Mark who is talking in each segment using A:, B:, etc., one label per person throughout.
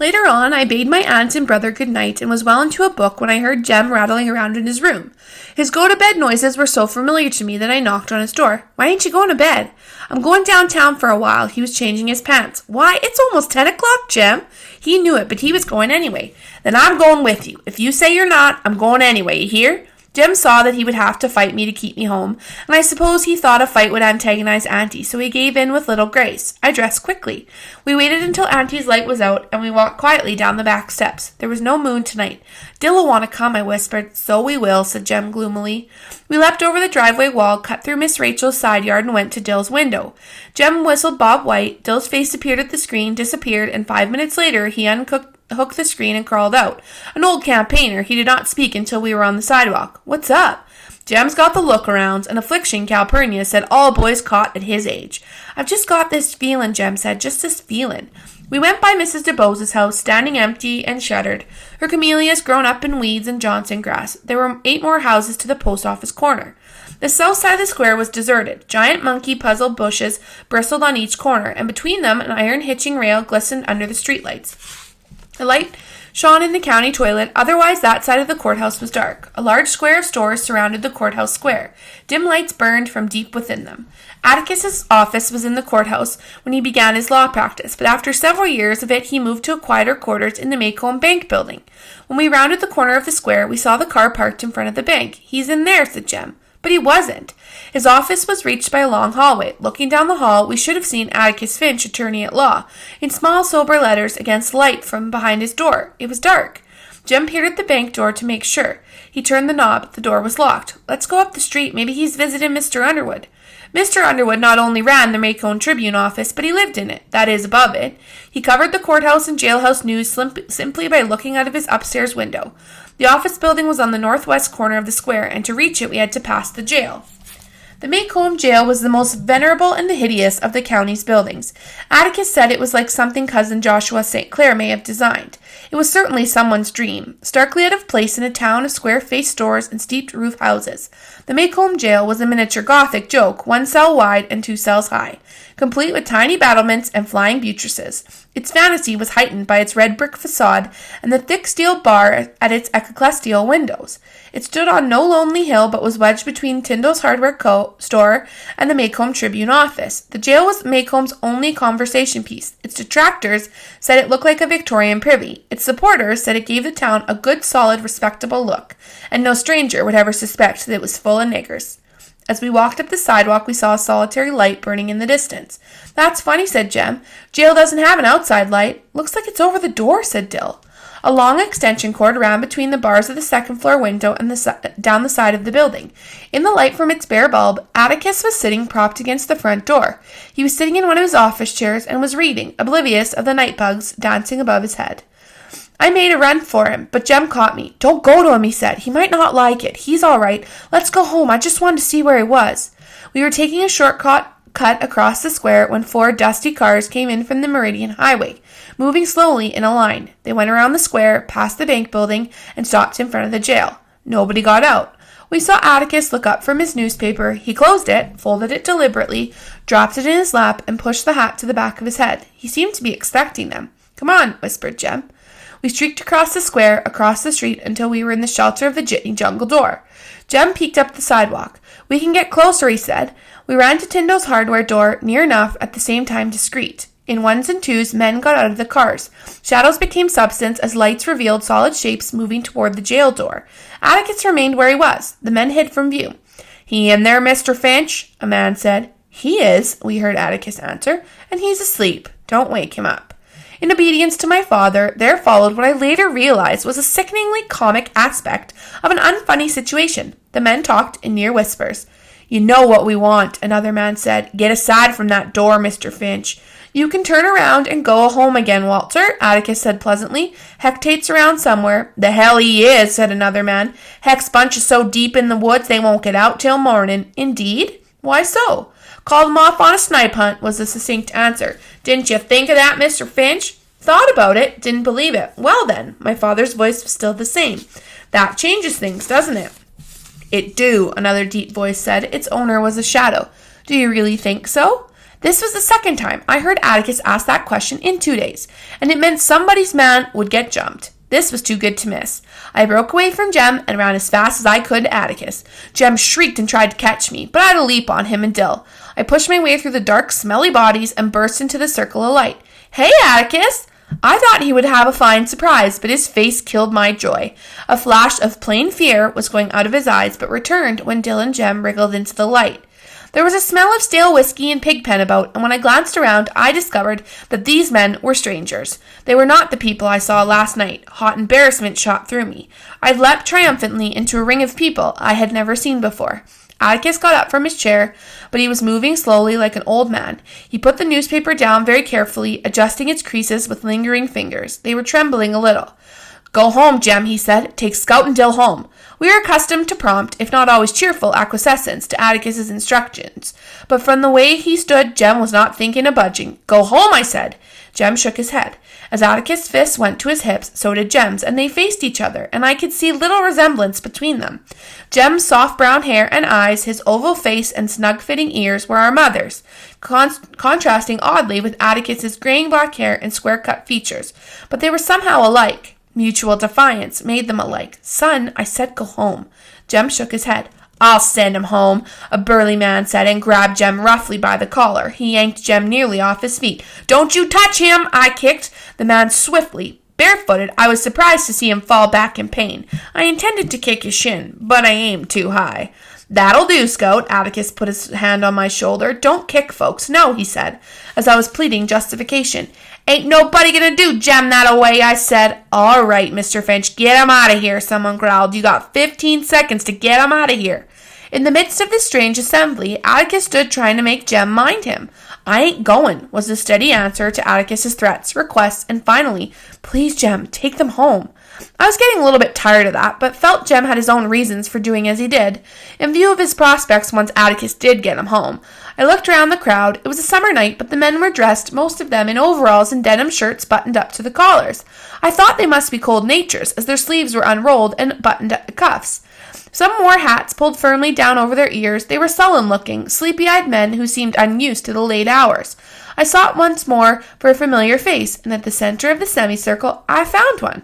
A: Later on, I bade my aunt and brother good night and was well into a book when I heard Jem rattling around in his room. His go-to-bed noises were so familiar to me that I knocked on his door. "Why ain't you going to bed?" "I'm going downtown for a while." He was changing his pants. "Why, it's almost 10 o'clock, Jem." He knew it, but he was going anyway. "Then I'm going with you. If you say you're not, I'm going anyway, you hear?" Jem saw that he would have to fight me to keep me home, and I suppose he thought a fight would antagonize Auntie, so he gave in with little grace. I dressed quickly. We waited until Auntie's light was out, and we walked quietly down the back steps. There was no moon tonight. "Dill'll want to come," I whispered. "So we will," said Jem gloomily. We leapt over the driveway wall, cut through Miss Rachel's side yard, and went to Dill's window. Jem whistled Bob White. Dill's face appeared at the screen, disappeared, and 5 minutes later he hooked the screen and crawled out. An old campaigner, he did not speak until we were on the sidewalk. "What's up?" "Jem's got the look-arounds. An affliction Calpurnia said all boys caught at his age." "I've just got this feelin'," Jem said, "just this feelin'." We went by Mrs. DeBose's house, standing empty and shuttered. Her camellias grown up in weeds and Johnson grass. There were 8 more houses to the post office corner. The south side of the square was deserted. Giant monkey puzzle bushes bristled on each corner, and between them an iron hitching rail glistened under the streetlights. The light shone in the county toilet. Otherwise, that side of the courthouse was dark. A large square of stores surrounded the courthouse square. Dim lights burned from deep within them. Atticus's office was in the courthouse when he began his law practice, but after several years of it, he moved to quieter quarters in the Maycomb Bank building. When we rounded the corner of the square, we saw the car parked in front of the bank. "He's in there," said Jem. But he wasn't. His office was reached by a long hallway. Looking down the hall, we should have seen Atticus Finch, attorney at law, in small, sober letters against light from behind his door. It was dark. Jem peered at the bank door to make sure. He turned the knob. The door was locked. "Let's go up the street. Maybe he's visiting Mr. Underwood." Mr. Underwood not only ran the Maycomb Tribune office, but he lived in it, that is, above it. He covered the courthouse and jailhouse news simply by looking out of his upstairs window. The office building was on the northwest corner of the square, and to reach it we had to pass the jail. The Maycomb jail was the most venerable and the hideous of the county's buildings. Atticus said it was like something cousin Joshua St. Clair may have designed. It was certainly someone's dream, starkly out of place in a town of square-faced stores and steeped-roof houses. The Maycomb jail was a miniature Gothic joke, 1 cell wide and 2 cells high, complete with tiny battlements and flying buttresses. Its fantasy was heightened by its red brick facade and the thick steel bar at its ecclesiastical windows. It stood on no lonely hill, but was wedged between Tyndall's hardware store and the Maycomb Tribune office. The jail was Maycomb's only conversation piece. Its detractors said it looked like a Victorian privy. Its supporters said it gave the town a good, solid, respectable look, and no stranger would ever suspect that it was full of niggers. As we walked up the sidewalk, we saw a solitary light burning in the distance. "That's funny," said Jem. "Jail doesn't have an outside light." "Looks like it's over the door," said Dill. A long extension cord ran between the bars of the second-floor window and down the side of the building. In the light from its bare bulb, Atticus was sitting propped against the front door. He was sitting in one of his office chairs and was reading, oblivious of the night bugs dancing above his head. I made a run for him, but Jem caught me. "Don't go to him," he said. "He might not like it. He's all right. Let's go home. I just wanted to see where he was." We were taking a shortcut across the square when 4 dusty cars came in from the Meridian Highway, moving slowly in a line. They went around the square, past the bank building, and stopped in front of the jail. Nobody got out. We saw Atticus look up from his newspaper. He closed it, folded it deliberately, dropped it in his lap, and pushed the hat to the back of his head. He seemed to be expecting them. "Come on," whispered Jem. We streaked across the square, across the street, until we were in the shelter of the Jitney Jungle door. Jem peeked up the sidewalk. "We can get closer," he said. We ran to Tyndall's hardware door, near enough, at the same time discreet. In ones and twos, men got out of the cars. Shadows became substance as lights revealed solid shapes moving toward the jail door. Atticus remained where he was. The men hid from view. "He in there, Mr. Finch?" a man said. "He is," we heard Atticus answer, "and he's asleep. Don't wake him up." In obedience to my father, there followed what I later realized was a sickeningly comic aspect of an unfunny situation. The men talked in near whispers. "You know what we want," another man said. "Get aside from that door, Mr. Finch." "You can turn around and go home again, Walter," Atticus said pleasantly. "Hectate's around somewhere." "The hell he is," said another man. "Heck's bunch is so deep in the woods they won't get out till morning." "Indeed? Why so?" "Called them off on a snipe hunt," was the succinct answer. "Didn't you think of that, Mr. Finch?" "Thought about it, didn't believe it." "Well then," my father's voice was still the same. "That changes things, doesn't it?" "It do," another deep voice said. Its owner was a shadow. "Do you really think so?" This was the second time I heard Atticus ask that question in 2 days, and it meant somebody's man would get jumped. This was too good to miss. I broke away from Jem and ran as fast as I could to Atticus. Jem shrieked and tried to catch me, but I had a leap on him and Dill. I pushed my way through the dark, smelly bodies and burst into the circle of light. "Hey, Atticus!" I thought he would have a fine surprise, but his face killed my joy. A flash of plain fear was going out of his eyes, but returned when Dill and Jem wriggled into the light. There was a smell of stale whiskey and pig pen about, and when I glanced around, I discovered that these men were strangers. They were not the people I saw last night. Hot embarrassment shot through me. I leapt triumphantly into a ring of people I had never seen before. Atticus got up from his chair, but he was moving slowly like an old man. He put the newspaper down very carefully, adjusting its creases with lingering fingers. They were trembling a little. "Go home, Jem," he said. "Take Scout and Dill home." We were accustomed to prompt, if not always cheerful, acquiescence to Atticus's instructions, but from the way he stood, Jem was not thinking of budging. "Go home," I said. Jem shook his head. As Atticus' fists went to his hips, so did Jem's, and they faced each other, and I could see little resemblance between them. Jem's soft brown hair and eyes, his oval face and snug-fitting ears were our mother's, contrasting oddly with Atticus's graying black hair and square-cut features, but they were somehow alike. Mutual defiance made them alike. "Son," I said, "go home." Jem shook his head. "I'll send him home," a burly man said, and grabbed Jem roughly by the collar. He yanked Jem nearly off his feet. "Don't you touch him!" I kicked the man swiftly. Barefooted, I was surprised to see him fall back in pain. I intended to kick his shin, but I aimed too high. "That'll do, Scout." Atticus put his hand on my shoulder. "Don't kick folks. No," he said, as I was pleading justification. "Ain't nobody gonna do Jem that away," I said. "All right, Mr. Finch, get him out of here," someone growled. "You got 15 seconds to get him out of here." In the midst of this strange assembly, Atticus stood trying to make Jem mind him. "I ain't going," was the steady answer to Atticus's threats, requests, and finally, "Please, Jem, take them home." I was getting a little bit tired of that, but felt Jem had his own reasons for doing as he did, in view of his prospects once Atticus did get him home. I looked around the crowd. It was a summer night, but the men were dressed, most of them in overalls and denim shirts buttoned up to the collars. I thought they must be cold natures, as their sleeves were unrolled and buttoned at the cuffs. Some wore hats pulled firmly down over their ears. They were sullen-looking, sleepy-eyed men who seemed unused to the late hours. I sought once more for a familiar face, and at the center of the semicircle I found one.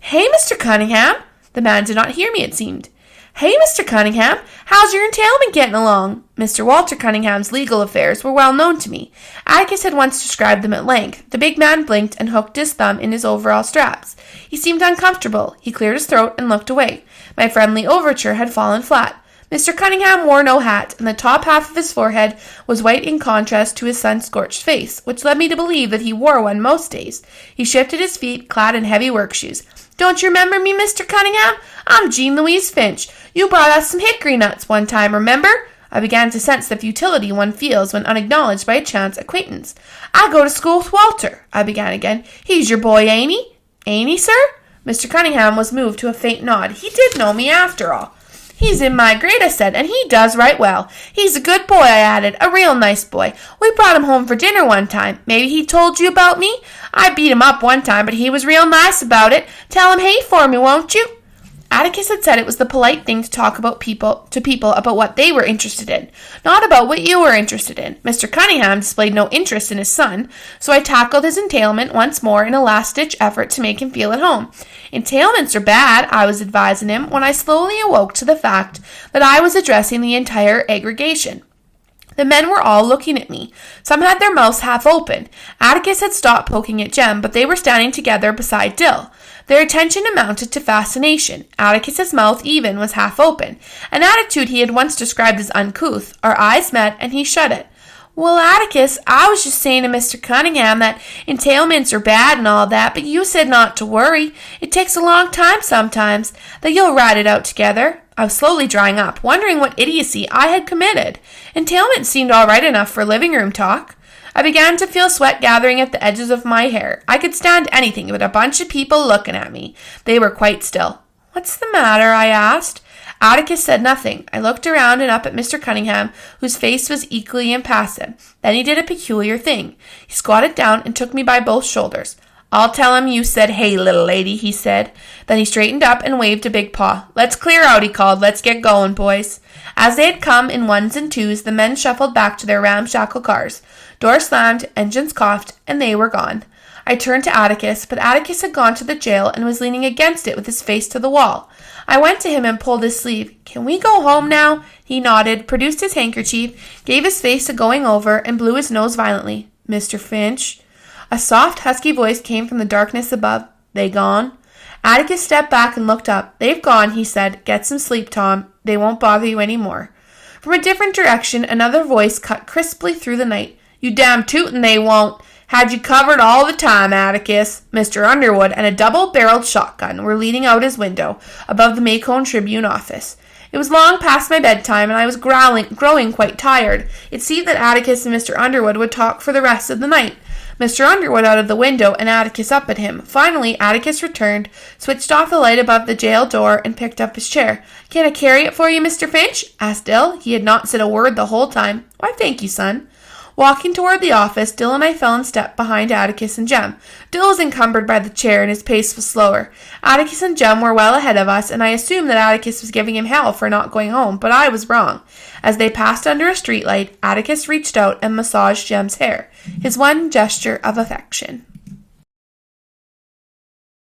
A: "Hey, Mr. Cunningham!" The man did not hear me, it seemed. "Hey, Mr. Cunningham, how's your entailment getting along?" Mr. Walter Cunningham's legal affairs were well known to me. Atticus had once described them at length. The big man blinked and hooked his thumb in his overall straps. He seemed uncomfortable. He cleared his throat and looked away. My friendly overture had fallen flat. Mr. Cunningham wore no hat, and the top half of his forehead was white in contrast to his sun-scorched face, which led me to believe that he wore one most days. He shifted his feet, clad in heavy work shoes. "Don't you remember me, Mr. Cunningham? I'm Jean Louise Finch. You brought us some hickory nuts one time, remember?" I began to sense the futility one feels when unacknowledged by a chance acquaintance. "I go to school with Walter," I began again. "He's your boy, ain't he?" "Ain't he, sir?" Mr. Cunningham was moved to a faint nod. He did know me after all. "He's in my grade," I said, "and he does right well. He's a good boy," I added, "a real nice boy. We brought him home for dinner one time. Maybe he told you about me? I beat him up one time, but he was real nice about it. Tell him hey for me, won't you?" Atticus had said it was the polite thing to talk about people about what they were interested in, not about what you were interested in. Mr. Cunningham displayed no interest in his son, so I tackled his entailment once more in a last-ditch effort to make him feel at home. "Entailments are bad," I was advising him, when I slowly awoke to the fact that I was addressing the entire aggregation. The men were all looking at me. Some had their mouths half open. Atticus had stopped poking at Jem, but they were standing together beside Dill. Their attention amounted to fascination. Atticus's mouth even was half open, an attitude he had once described as uncouth. Our eyes met, and he shut it. "Well, Atticus, I was just saying to Mr. Cunningham that entailments are bad and all that, but you said not to worry. It takes a long time sometimes, that you'll ride it out together." I was slowly drying up, wondering what idiocy I had committed. Entailment seemed all right enough for living room talk. I began to feel sweat gathering at the edges of my hair. I could stand anything but a bunch of people looking at me. They were quite still. "What's the matter?" I asked. Atticus said nothing. I looked around and up at Mr. Cunningham, whose face was equally impassive. Then he did a peculiar thing. He squatted down and took me by both shoulders. "I'll tell him you said, 'Hey, little lady,'" he said. Then he straightened up and waved a big paw. "Let's clear out," he called. "Let's get going, boys." As they had come in ones and twos, the men shuffled back to their ramshackle cars. Door slammed, engines coughed, and they were gone. I turned to Atticus, but Atticus had gone to the jail and was leaning against it with his face to the wall. I went to him and pulled his sleeve. "Can we go home now?" He nodded, produced his handkerchief, gave his face a going over, and blew his nose violently. "Mr. Finch?" A soft, husky voice came from the darkness above. "They gone?" Atticus stepped back and looked up. "They've gone," he said. "Get some sleep, Tom. They won't bother you any more." From a different direction, another voice cut crisply through the night. "You damn tootin' they won't. Had you covered all the time, Atticus." Mr. Underwood and a double-barreled shotgun were leaning out his window above the Macon Tribune office. It was long past my bedtime, and I was growing quite tired. It seemed that Atticus and Mr. Underwood would talk for the rest of the night. Mr. Underwood out of the window and Atticus up at him. Finally, Atticus returned, switched off the light above the jail door, and picked up his chair. "Can I carry it for you, Mr. Finch?" asked Dill. He had not said a word the whole time. "Why, thank you, son." Walking toward the office, Dill and I fell in step behind Atticus and Jem. Dill was encumbered by the chair, and his pace was slower. Atticus and Jem were well ahead of us, and I assumed that Atticus was giving him hell for not going home, but I was wrong. As they passed under a streetlight, Atticus reached out and massaged Jem's hair, his one gesture of affection.